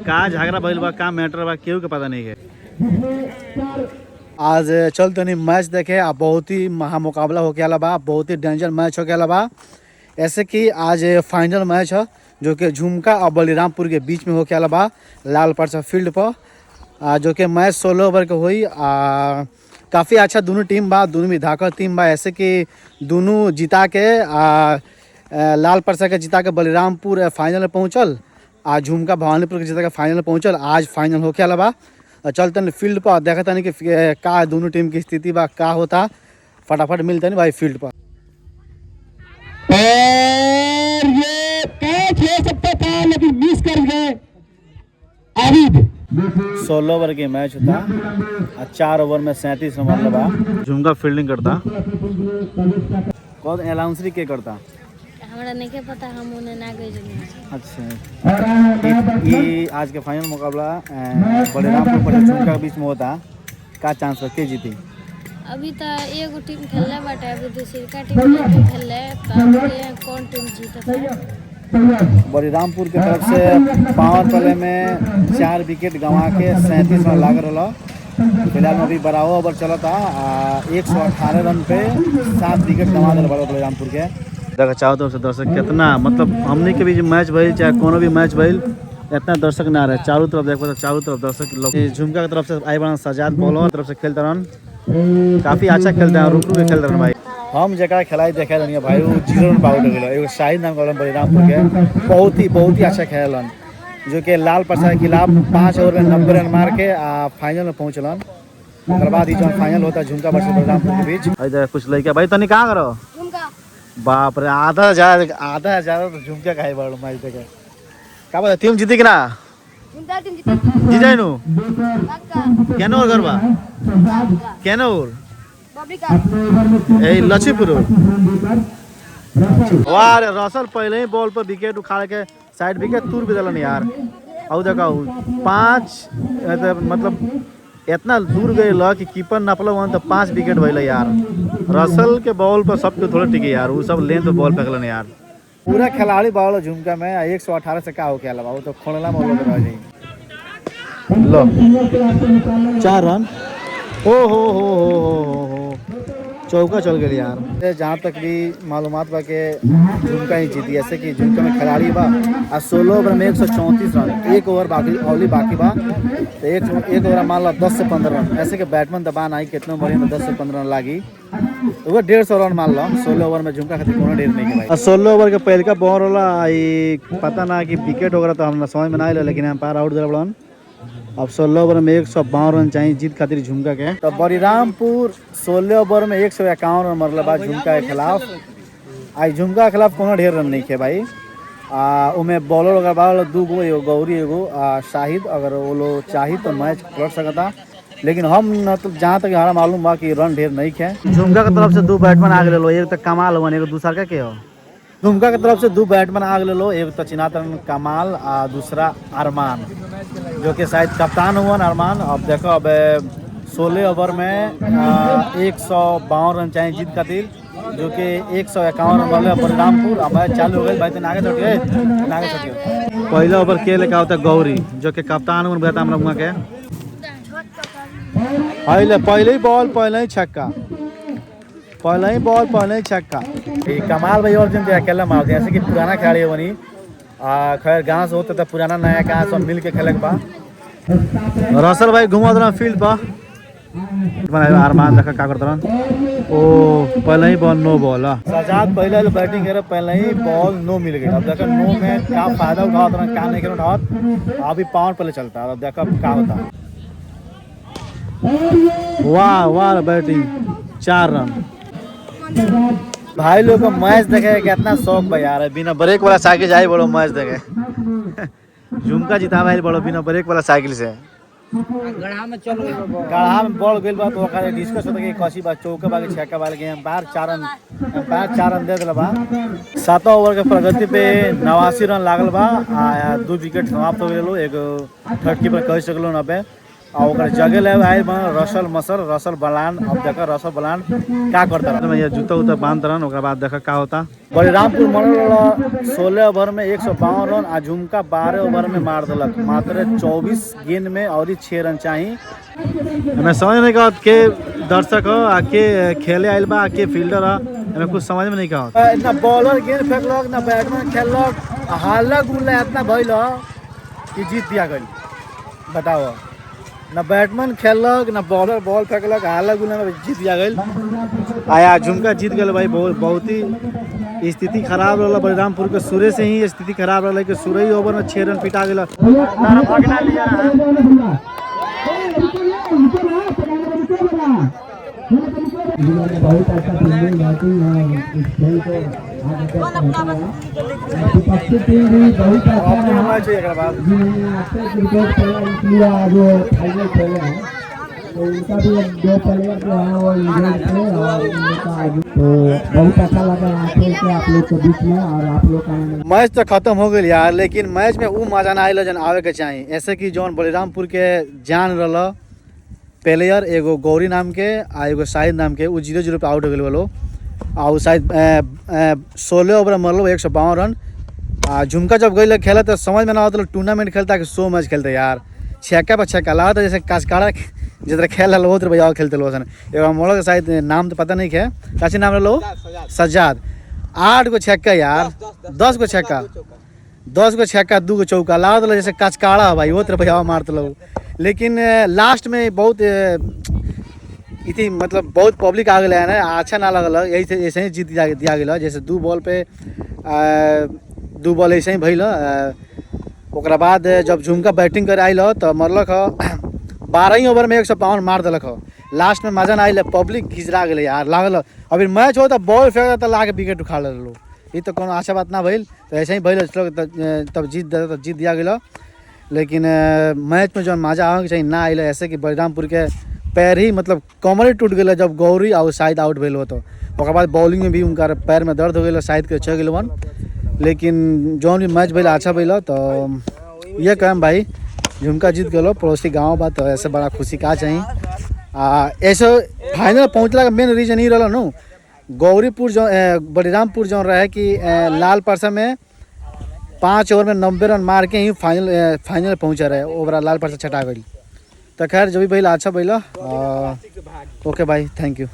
का झगड़ा भइल बा, का मैटर बा, केहू के पता नहीं है। आज चल तनी मैच देखे। आ बहुत ही महामुकाबला होके आला बा, बहुत ही डेंजर मैच होके आला बा। ऐसे कि आज फाइनल मैच है जो कि झुमका और बलिरामपुर के बीच में होके आला बा, लाल परसा फील्ड पर। जो कि मैच 16 ओवर के हुई। काफ़ी अच्छा दोनों टीम बा, दोनों भी धाकड़ टीम बा। ऐसे कि दोनों जिता के लाल परसा के जिता के बलिरामपुर फाइनल में पहुँचल। आज झुमका भवानीपुर के जिता के फाइनल में पहुँचल। आज फाइनल होके आला बा। चलते फील्ड पर देखा था कि का दोनों टीम की स्थिति बा, का होता। फटाफट मिलते नहीं भाई फील्ड पर। और ये कैच हो सकता था लेकिन मिस कर गए आबिद। 16 ओवर की मैच होता। 4 ओवर में 37 रन मारले बा। झुमका फील्डिंग करता। कौन अनाउंसरी के करता हमरा नहीं के पता, हम उन्हें ना गए जमीन। अच्छा, ये आज के फाइनल मुकाबला बलिरामपुर पर झुमका के बीच में होता। का चांस के जीती? अभी तो एगो टीम खेलले बाटे, अभी दूसरी का टीम खेलले, तब ये कौन टीम जीतता है। बलिरामपुर के तरफ से पावर प्ले में 4 विकेट गंवा के 37 रन लाग रहा। फिलहाल में अभी 12वां ओवर चला था। 118 रन पे 7 विकेट गंवा दिल बलिरामपुर के। देखा चाहो तरफ से दर्शक कितना, मतलब हमने के बीच मैच भइल चाहे कोनो भी मैच भइल, इतना दर्शक ना रहे। चारों तरफ देखो तो चारों तरफ दर्शक लोग। झुमका की तरफ से आई बना सजाद बॉलर तरफ से खेलते रहन, काफी अच्छा खेलते हैं, रुक रुक के खेलते रहन भाई। हम जगह खिलाई देखे रही भाई, वो 0 रन आउट हो गए। एगो शाहिद नाम का बलिरामपुर के बहुत ही अच्छा खेलन, जो कि लाल परसा के खिलाफ 5 ओवर में 90 रन मार के फाइनल में पहुंचलन। उसके बाद जो फाइनल होता है झुमका वर्सेस बलिरामपुर के बीच। कुछ लड़के भाई तनी कहाँ करो, बाप रे आधा ज्यादा तो झुमका का बड़ मैच देखे। का बता टीम जीती कि ना? जीते नु केन और करबा केन और ए लक्ष्मीपुर। वाह रे रसल पहले ही बॉल पर विकेट उखाड़ के साइड विकेट तूर भी दिलन यार। और देखा 5 मतलब इतना दूर गए ल कि कीपर नपल तो 5 विकेट भइल यार। रसल के बॉल पर सबके थोड़े टिके यार, वो सब लेंथ पे बॉल फेंकलन यार। पूरा खिलाड़ी बॉल झुमका में 118 से का हो के अलावा वो तो खोलला में लोग रह जाई। लो 4 रन हो चौका चल गया यार। जहाँ तक भी मालूमात बा के झुमका ही जीती। ऐसे कि झुमका में खिलाड़ी बा 16 ओवर में 134 रन, 1 ओवर बाकी बा तो एक ओवर मान लो 10 से 15 रन। ऐसे कि बैट्समैन दबा नहीं कितने मरी में 10 से 15 रन लागी तो वो 150 रन मान लो। 16 ओवर में झुमका खातिर कोनो ढेर नहीं है भाई। 16 ओवर के पहले का बॉल होला पता ना कि विकेट वगैरह तो हम समझ में ना आइल, लेकिन एम्पायर आउट दिल बड़न। अब 16 ओवर में 152 रन चाहिए जीत खातिर झुमका के। तो बलिरामपुर 16 ओवर में 151 रन मरल बा झुमका के खिलाफ। आई झुमका के खिलाफ कोनो ढेर रन नहीं खे भाई। उमे बॉलर अगर बाल 2 गो, एगो गौरी एगो शाहिद, अगर वो लोग चाही तो मैच लड़ सकता। लेकिन हम मतलब जहाँ तक हमारा मालूम बा कि रन ढेर नहीं खे। झुमका के तरफ से 2 बैट्समैन आ गए, एक तो कमाल हुआ, एगो दूसरा के हो। झुमका के तरफ से 2 बैट्समैन आ गए, एक तो चिनातन कमाल आ दूसरा अरमान, जो कि शायद कप्तान हुआ अरमान। अब देखो अब 16 ओवर में 152 रन चाहिए जीत खातिर, जो कि 151 रन वाले बलिरामपुर। अब मैच चालू हो गई भाई, तो आगे छोटिए पहले ओवर के लेकर होता गौरी, जो कि कप्तान हुआ बता हम लोग के। पहले ही बॉल पहले ही छक्का, पहले ही बॉल पहले ही छक्का। कमाल भाई और दिन अकेला मारते ऐसे कि पुराना खिलाड़ी बनी। खैर गाँव से होते तो पुराना नया कहाँ सब मिल के खेले के बा। रसल भाई घुमा देना फील्ड पर। अरमान देखा का करता ओ पहले ही बॉल नो बॉल। सजाद पहले बैटिंग करे, पहले ही बॉल नो मिल गई। अब देखो नो में क्या फायदा उठाओ, क्या नहीं कर उठाओ। अभी पावर प्ले चलता है, अब देखो क्या होता। वाह बैटिंग 4 रन। भाई लोग को मैच देखे कितना शौक भाई यार। बिना ब्रेक वाला साइकिल जाए बड़ो मैच देखे। झुमका जिता भाई बड़ो बिना ब्रेक वाला साइकिल से। गढ़ा में बॉल गइल बा तो ओकरा डिस्कस होता कि कसी बा चौका बा के छक्का बा के एम्पायर 4 रन दे देला बा। 7 ओवर के प्रगति पे 89 रन लागल बा। 2 विकेट समाप्त हो गेलो, एगो थर्ड कीपर कह सकलो 90। और जगह ले आए रसल मसल रसल बलान। अब देखा रसल बलान क्या करता रहा ये जूता उता बांध रहा ओकरा बाद देखा क्या होता। बलिरामपुर मनल 16 ओवर में 152 रन आ झुमका 12 ओवर में मार दिलक मात्र 24 गेंद में और 6 रन चाहिए। हमें समझ नहीं कहा के दर्शक हो आ के खेले आयल बा के फील्डर है हमें कुछ समझ में नहीं कहा। ना बॉलर गेंद फेंकलक ना बैट्समैन खेलक हालक गुल्ला इतना भइल कि जीत दिया गई। बताओ ना बैट्समैन खेलक ना बॉलर बॉल फेंकलक हालक गुल्ला में जीत दिया गई। आया झुमका जीत गए भाई। बहुत ही स्थिति खराब रहा बलरामपुर के सूर्य से ही स्थिति खराब रहा कि सूर्य ही ओवर में 6 रन पिटा गया। बहुत अच्छा फील्डिंग बैटिंग है इस खेल को आगे तक टीम भी बहुत अच्छा रहा जिन्होंने अच्छे क्रिकेट खेला इसलिए आज वो फाइनल खेले हैं। तो उनका भी 2 प्लेयर जो है वो इंजर्ड थे और उनका तो बहुत अच्छा लगा आके के आप लोग के बीच में। और आप लोग का मैच तो खत्म हो गई यार लेकिन मैच में वो मजा ना आयल जन आवे के चाहिए। ऐसे कि जौन बलिरामपुर के जान रहा प्लेयर एगो गौरी नाम के आ एगो शाहिद नाम के वो 0-0 पे आउट हो गए बोलो। और शायद 16 ओवर में मरलो 152 रन। आ झुमका जब गई खेला तो समझ में ना आता टूर्नामेंट खेलता कि 100 मैच खेलते यार। छक्का पर छक्का लगा था जैसे काचकाड़ा जितना खेल रहा वो भैया खेलते लो एगो मोड़ा के शायद नाम तो पता नहीं है काची नाम रहा सज्जाद। 8 गो छक्का यार 10 गो छक्का 10 गो छक्का 2 गो चौका लगा था जैसे काचकाड़ा भाई वो भैया मारते लो। लेकिन लास्ट में बहुत इतनी मतलब बहुत पब्लिक आ गया है ना अच्छा ना लगल यही से ऐसे ही जीत दिया गया। जैसे 2 बॉल पे 2 बॉल ऐसे ही भइल। ओकरा बाद जब झुमका बैटिंग कर आयल तो मरलक 12 ओवर में 152 मार दिलक। लास्ट में मजा ना आयल पब्लिक घिचरा गए यार लागल। अभी मैच हो तो बॉल फेंक तो ला के विकेट उखाड़ लो ये तो कोनो अच्छा बात ना भइल। तो ऐसे ही भइल तब जीत दिया गया। लेकिन मैच में जो मजा आवे चाहिए ना आयल ऐसे कि बलिरामपुर के पैर ही मतलब कमर ही टूट गया जब गौरी और शाहिद आउट भेल हो। तो ओकर बाद बॉलिंग में भी उनका पैर में दर्द हो गया शाहिद के 6 गेलवन। लेकिन जौन भी मैच भेल अच्छा भेल। तो ये कहम भाई झुमका जीत गलो पड़ोसी गाँव बा तो ऐसे बड़ा खुशी का चाहिए। ऐसे फाइनल पहुँचला का मेन रीजन ही रहा न गौरीपुर जो बलिरामपुर जो रहे कि लाल परसा में 5 ओवर में 90 रन मार के ही फाइनल पहुँचा रहे ओवरा लाल परसा छटा गई। तो खैर जो भी भैया अच्छा भैया ओके भाई थैंक यू।